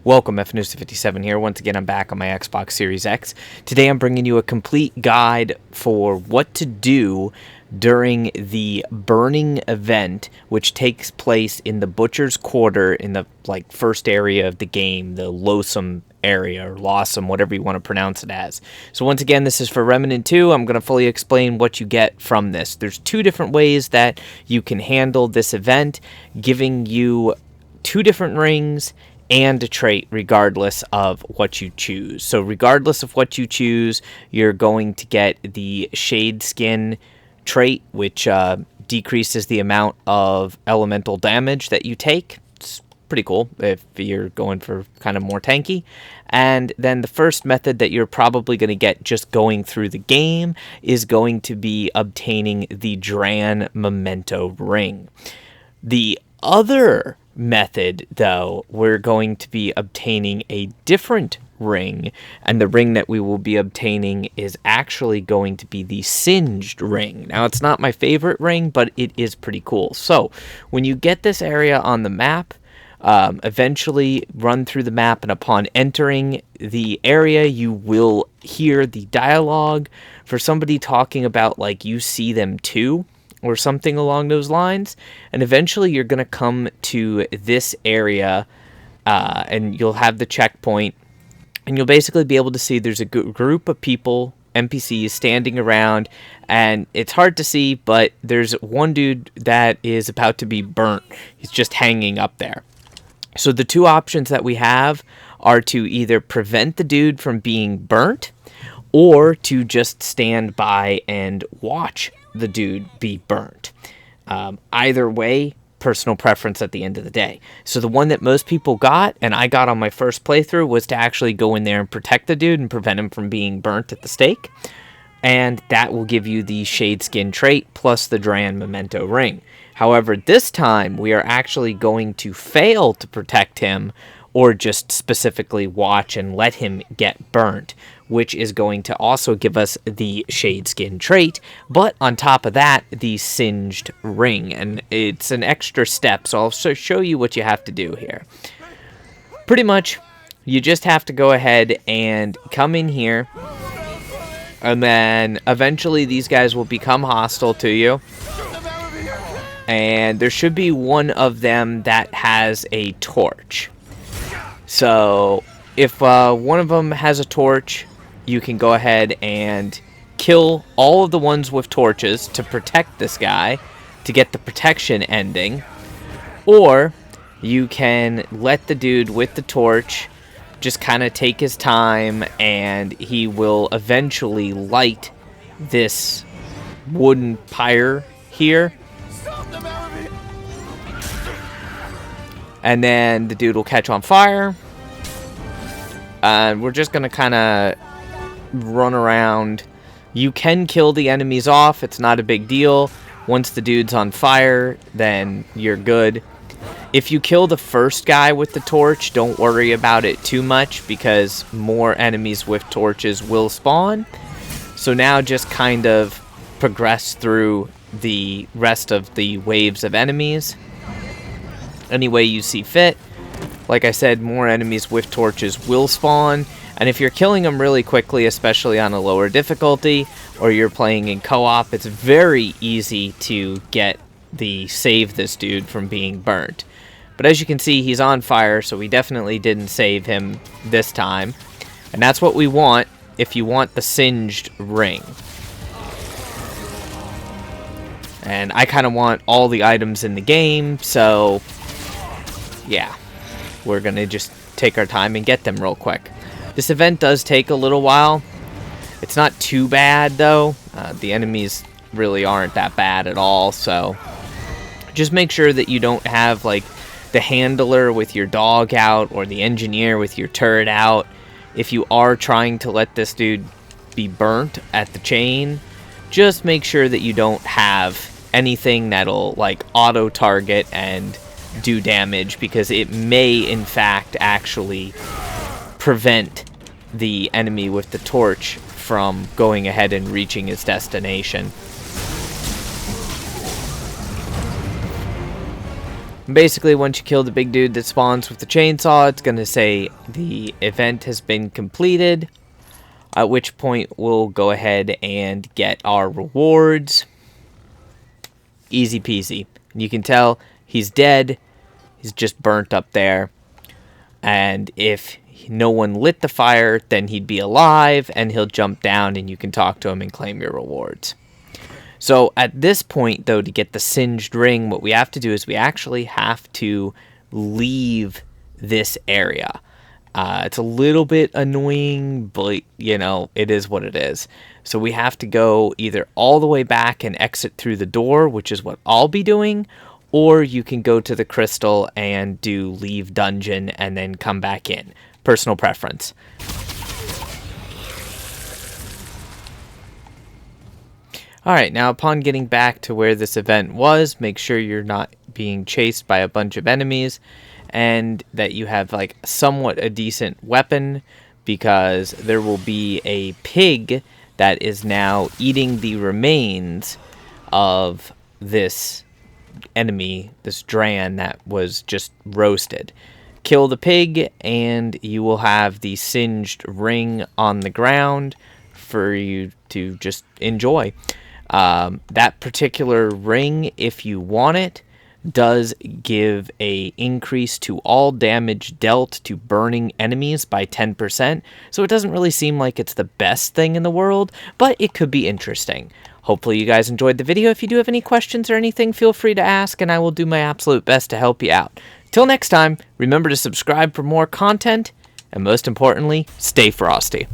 Welcome, FNusa57 here. Once again, I'm back on my Xbox Series X. Today I'm bringing you a complete guide for what to do during the burning event, which takes place in the Butcher's Quarter in the first area of the game, the Losomn area, or Losomn, whatever you want to pronounce it as. So once again, this is for Remnant 2. I'm going to fully explain what you get from this. There's two different ways that you can handle this event, giving you two different rings and a trait regardless of what you choose. So regardless of what you choose, you're going to get the Shadeskin trait, which decreases the amount of elemental damage that you take. It's pretty cool if you're going for kind of more tanky. And then the first method that you're probably going to get just going through the game is going to be obtaining the Dran Memento ring. The other method, though, we're going to be obtaining a different ring, and the ring that we will be obtaining is actually going to be the Singed ring. Now, it's not my favorite ring, but it is pretty cool. So when you get this area on the map, eventually run through the map, and upon entering the area, you will hear the dialogue for somebody talking about you see them too, or something along those lines. And eventually you're going to come to this area, and you'll have the checkpoint, and you'll basically be able to see there's a group of people, NPCs, standing around, and it's hard to see, but there's one dude that is about to be burnt. He's just hanging up there. So the two options that we have are to either prevent the dude from being burnt, or to just stand by and watch the dude be burnt. Either way, personal preference at the end of the day. So the one that most people got, and I got on my first playthrough, was to actually go in there and protect the dude and prevent him from being burnt at the stake. And that will give you the Shadeskin trait plus the Dran Memento ring. However, this time we are actually going to fail to protect him, or just specifically watch and let him get burnt, which is going to also give us the Shadeskin trait, but on top of that, the Singed ring. And it's an extra step, so I'll show you what you have to do here. Pretty much, you just have to go ahead and come in here, and then eventually these guys will become hostile to you. And there should be one of them that has a torch. So if one of them has a torch, you can go ahead and kill all of the ones with torches to protect this guy, to get the protection ending. Or you can let the dude with the torch just kind of take his time, and he will eventually light this wooden pyre here. And then the dude will catch on fire. We're just going to kind of run around. You can kill the enemies off. It's not a big deal. Once the dude's on fire, then you're good. If you kill the first guy with the torch, don't worry about it too much, because more enemies with torches will spawn. So now just kind of progress through the rest of the waves of enemies any way you see fit. Like I said, more enemies with torches will spawn, and if you're killing them really quickly, especially on a lower difficulty, or you're playing in co-op, it's very easy to get the save this dude from being burnt. But as you can see, he's on fire, so we definitely didn't save him this time. And that's what we want if you want the Singed ring. And I kind of want all the items in the game, so yeah, we're going to just take our time and get them real quick. This event does take a little while. It's not too bad, though. The enemies really aren't that bad at all, so just make sure that you don't have, the handler with your dog out, or the engineer with your turret out. If you are trying to let this dude be burnt at the chain, just make sure that you don't have anything that'll, auto-target and do damage, because it may in fact actually prevent the enemy with the torch from going ahead and reaching his destination. Basically, once you kill the big dude that spawns with the chainsaw, it's going to say the event has been completed, at which point we'll go ahead and get our rewards. Easy peasy. You can tell he's dead. He's just burnt up there. And if no one lit the fire, then he'd be alive, and he'll jump down, and you can talk to him and claim your rewards. So at this point, though, to get the singed ring, what we have to do is we actually have to leave this area. It's a little bit annoying, but, you know, it is what it is. So we have to go either all the way back and exit through the door, which is what I'll be doing, or you can go to the crystal and do leave dungeon and then come back in. Personal preference. Alright, now upon getting back to where this event was, make sure you're not being chased by a bunch of enemies and that you have like somewhat a decent weapon, because there will be a pig that is now eating the remains of this enemy, this Dran that was just roasted. Kill the pig and you will have the singed ring on the ground for you to just enjoy. That particular ring, if you want it, does give a increase to all damage dealt to burning enemies by 10%, so it doesn't really seem like it's the best thing in the world, but it could be interesting. Hopefully you guys enjoyed the video. If you do have any questions or anything, feel free to ask, and I will do my absolute best to help you out. Till next time, remember to subscribe for more content, and most importantly, stay frosty.